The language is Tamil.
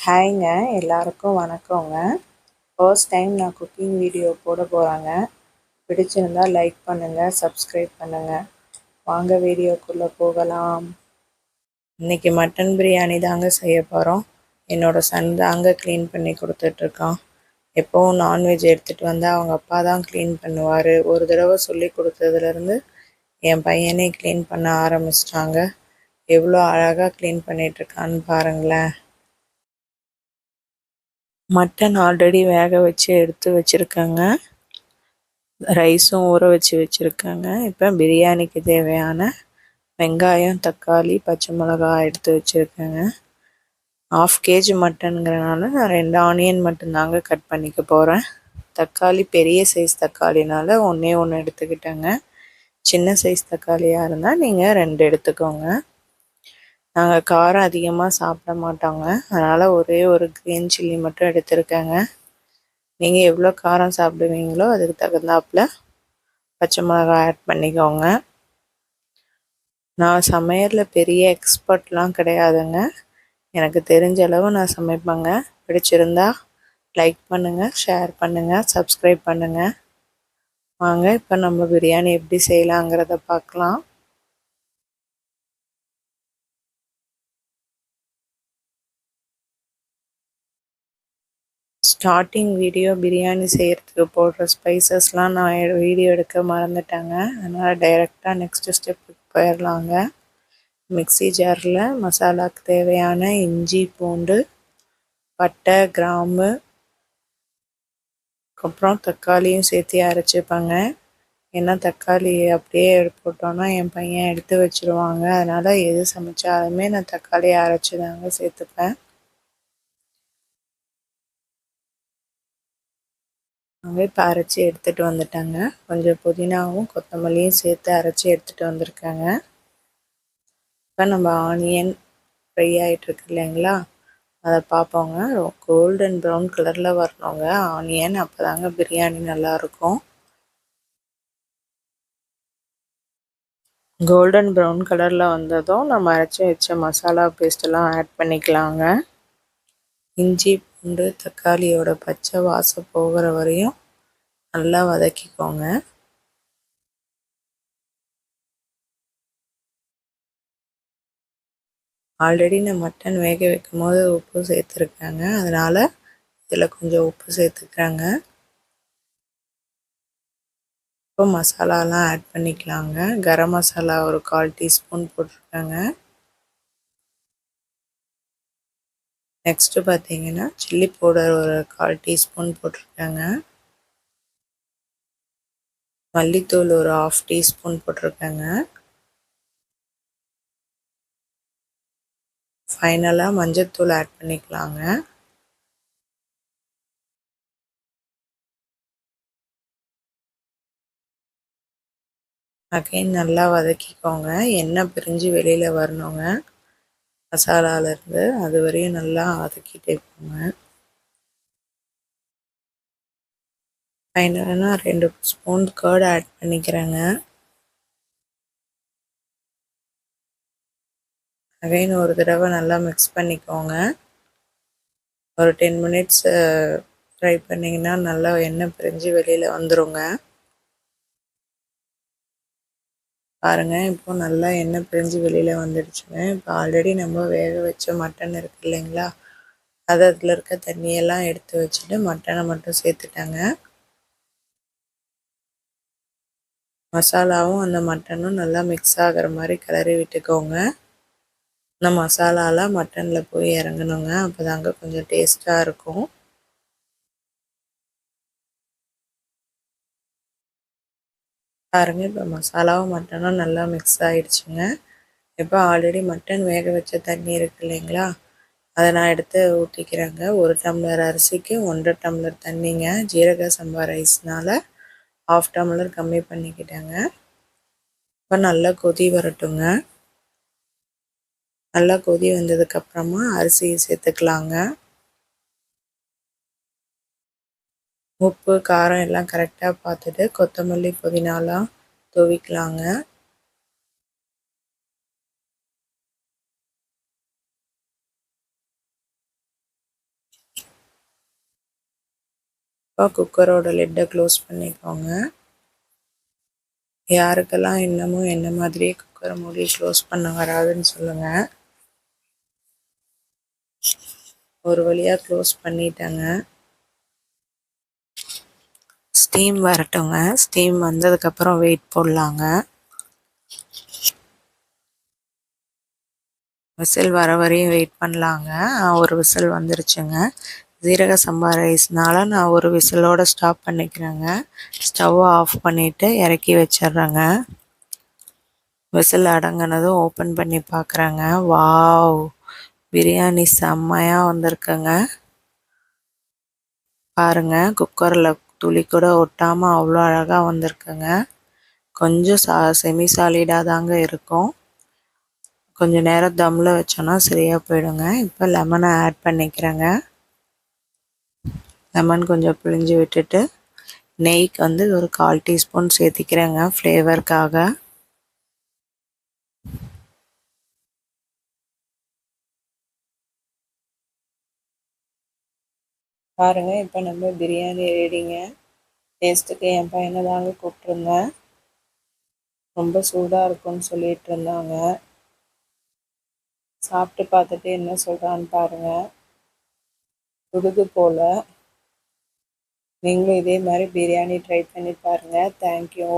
ஹாய்ங்க, எல்லாருக்கும் வணக்கங்க. ஃபர்ஸ்ட் டைம் நான் குக்கிங் வீடியோ போட போகிறேங்க. பிடிச்சிருந்தா லைக் பண்ணுங்கள், சப்ஸ்கிரைப் பண்ணுங்கள். வாங்க வீடியோக்குள்ளே போகலாம். இன்றைக்கி மட்டன் பிரியாணி தாங்க செய்ய போகிறோம். என்னோடய சன் தாங்க க்ளீன் பண்ணி கொடுத்துட்ருக்கான். எப்போவும் நான்வெஜ் எடுத்துகிட்டு வந்தால் அவங்க அப்பா தான் க்ளீன் பண்ணுவார். ஒரு தடவை சொல்லி கொடுத்ததுலேருந்து என் பையனே க்ளீன் பண்ண ஆரம்பிச்சிட்டாங்க. எவ்வளோ அழகாக க்ளீன் பண்ணிகிட்ருக்கான்னு பாருங்களேன். மட்டன் ஆல்ரெடி வேக வச்சு எடுத்து வச்சுருக்கேங்க. ரைஸும் ஊற வச்சு வச்சுருக்கேங்க. இப்போ பிரியாணிக்கு தேவையான வெங்காயம், தக்காளி, பச்சை மிளகாய் எடுத்து வச்சுருக்கேங்க. 1/2 kg மட்டனுங்கிறனால நான் 2 ஆனியன் மட்டும்தாங்க கட் பண்ணிக்க போகிறேன். தக்காளி பெரிய சைஸ் தக்காளினால ஒன்றே ஒன்று எடுத்துக்கிட்டேங்க. சின்ன சைஸ் தக்காளியாக இருந்தால் நீங்கள் 2 எடுத்துக்கோங்க. நாங்கள் காரம் அதிகமாக சாப்பிட மாட்டோங்க, அதனால் ஒரே ஒரு க்ரீன் சில்லி மட்டும் எடுத்துருக்கேங்க. நீங்கள் எவ்வளோ காரம் சாப்பிடுவீங்களோ அதுக்கு தகுந்தாப்புல பச்சை மிளகாய் ஆட் பண்ணிக்கோங்க. நான் சமையலில் பெரிய எக்ஸ்பர்ட்லாம் கிடையாதுங்க. எனக்கு தெரிஞ்ச அளவு நான் சமைப்பேங்க. பிடிச்சிருந்தா லைக் பண்ணுங்கள், ஷேர் பண்ணுங்கள், சப்ஸ்கிரைப் பண்ணுங்கள். வாங்க இப்போ நம்ம பிரியாணி எப்படி செய்யலாங்கிறத பார்க்கலாம். ஸ்டார்டிங் வீடியோ பிரியாணி செய்கிறதுக்கு போடுற ஸ்பைசஸ்லாம் நான் வீடியோ எடுக்க மறந்துட்டேங்க. அதனால் டைரெக்டாக நெக்ஸ்ட்டு ஸ்டெப்புக்கு போயிடலாங்க. மிக்ஸி ஜாரில் மசாலாவுக்கு தேவையான இஞ்சி, பூண்டு, பட்டை, கிராம்பு, அப்புறம் தக்காளியும் சேர்த்து அரைச்சிப்பேங்க. ஏன்னா தக்காளி அப்படியே போட்டோன்னா என் பையன் எடுத்து வச்சுருவாங்க. அதனால் எது சமைச்சாலுமே நான் தக்காளியை அரைச்சி தாங்க சேர்த்துப்பேன். இப்போ அரைச்சி எடுத்துகிட்டு வந்துட்டேங்க. கொஞ்சம் புதினாவும் கொத்தமல்லியும் சேர்த்து அரைச்சி எடுத்துகிட்டு வந்திருக்கேங்க. இப்போ நம்ம ஆனியன் ஃப்ரை ஆகிட்டுருக்கு இல்லைங்களா, அதை பார்ப்போங்க. கோல்டன் ப்ரௌன் கலரில் வரணுங்க ஆனியன், அப்போ தாங்க பிரியாணி நல்லாயிருக்கும். கோல்டன் ப்ரௌன் கலரில் வந்ததும் நம்ம அரைச்சி வச்ச மசாலா பேஸ்ட்டெல்லாம் ஆட் பண்ணிக்கலாங்க. இஞ்சி, பூண்டு, தக்காளியோட பச்சை வாசம் போகிற வரையும் நல்லா வதக்கிக்கோங்க. ஆல்ரெடி நான் மட்டன் வேக வைக்கும் போது உப்பு சேர்த்துருக்கேங்க, அதனால் இதில் கொஞ்சம் உப்பு சேர்த்துக்கிறேங்க. இப்போ மசாலாலாம் ஆட் பண்ணிக்கலாங்க. கரம் மசாலா ஒரு 1/4 டீஸ்பூன் போட்டிருக்கேங்க. நெக்ஸ்ட்டு பார்த்தீங்கன்னா சில்லி பவுடர் ஒரு 1/4 டீஸ்பூன் போட்டிருக்கேங்க. மல்லித்தூள் ஒரு 1/2 டீஸ்பூன் போட்டிருக்கேங்க. ஃபைனலாக மஞ்சள்தூள் ஆட் பண்ணிக்கலாங்க. அகைன் நல்லா வதக்கிக்கோங்க. எண்ணெய் பிரிஞ்சு வெளியில் வரணுங்க மசாலாவிலேருந்து, அது வரையும் நல்லா வதக்கிட்டே போங்க. ஃபைனலாக நான் 2 ஸ்பூன் கர்ட் ஆட் பண்ணிக்கிறேங்க. அகைன் ஒரு தடவை நல்லா மிக்ஸ் பண்ணிக்கோங்க. ஒரு 10 மினிட்ஸ் ஃப்ரை பண்ணிங்கன்னா நல்லா எண்ணெய் பிரிஞ்சு வெளியில் வந்துடுங்க. பாருங்கள், இப்போது நல்லா எண்ணெய் பிரிஞ்சு வெளியில் வந்துடுச்சுங்க. இப்போ ஆல்ரெடி நம்ம வேக வச்ச மட்டன் இருக்குது இல்லைங்களா, அது அதில் இருக்க தண்ணியெல்லாம் எடுத்து வச்சுட்டு மட்டனை மட்டும் சேர்த்துட்டேங்க. மசாலாவும் அந்த மட்டனும் நல்லா மிக்ஸ் ஆகிற மாதிரி கிளறி விட்டுக்கோங்க. இந்த மசாலாலாம் மட்டனில் போய் இறங்கணுங்க, அப்போ தாங்க கொஞ்சம் டேஸ்ட்டாக இருக்கும். பாருங்கள், இப்போ மசாலாவும் மட்டனும் நல்லா மிக்ஸ் ஆகிடுச்சுங்க. இப்போ ஆல்ரெடி மட்டன் வேக வச்ச தண்ணி இருக்குது இல்லைங்களா, அதை நான் எடுத்து ஊற்றிக்கிறேங்க. 1 டம்ளர் அரிசிக்கு 1.5 டம்ளர் தண்ணிங்க. ஜீரக சம்பா ரைஸ்னால் 1/2 டம்ளர் கம்மி பண்ணிக்கிட்டேங்க. இப்போ நல்லா கொதி வரட்டுங்க. நல்லா கொதி வந்ததுக்கப்புறமா அரிசியை சேர்த்துக்கலாங்க. உப்பு, காரம் எல்லாம் கரெக்டாக பார்த்துட்டு கொத்தமல்லி, புதினாலாம் தூவிக்கலாங்க. இப்போ குக்கரோட லிட்டை க்ளோஸ் பண்ணிக்கோங்க. யாருக்கெல்லாம் இன்னமும் என்ன மாதிரியே குக்கரை மூடி க்ளோஸ் பண்ண வராதுன்னு சொல்லுங்கள். ஒரு வழியாக க்ளோஸ் பண்ணிட்டேங்க. ஸ்டீம் வரட்டுங்க. ஸ்டீம் வந்ததுக்கப்புறம் வெயிட் போடலாங்க. விசில் வர வரையும் வெயிட் பண்ணலாங்க. ஒரு விசில் வந்துருச்சுங்க. ஜீரக சம்பா ரைஸ்னால நான் ஒரு விசிலோடு ஸ்டாப் பண்ணிக்கிறேங்க. ஸ்டவ்வை ஆஃப் பண்ணிவிட்டு இறக்கி வச்சிட்றேங்க. விசில் அடங்கினதும் ஓப்பன் பண்ணி பார்க்குறேங்க. வாவ், பிரியாணி செம்மையாக வந்திருக்குங்க. பாருங்கள், குக்கரில் துளி கூட ஒட்டாமல் அவ்வளோ அழகாக வந்திருக்குங்க. கொஞ்சம் செமி சாலிடாக தாங்க இருக்கும். கொஞ்சம் நேரம் தம்மில் வச்சோன்னா சரியாக போயிடுங்க. இப்போ லெமனை ஆட் பண்ணிக்கிறேங்க. லெமன் கொஞ்சம் பிழிஞ்சு விட்டுட்டு நெய்க்கு ஒரு 1/4 டீஸ்பூன் சேர்த்திக்கிறேங்க ஃப்ளேவருக்காக. பாருங்கள், இப்போ நம்ம பிரியாணி ரெடிங்க. டேஸ்ட்டுக்கு என் பையனை தாங்க கூப்பிட்ருந்தேன். ரொம்ப சூடாக இருக்கும்னு சொல்லிட்டு இருந்தாங்க. சாப்பிட்டு பார்த்துட்டு என்ன சொல்கிறான்னு பாருங்கள். சுடுது போல். நீங்களும் இதே மாதிரி பிரியாணி ட்ரை பண்ணி பாருங்கள். தேங்க்யூ.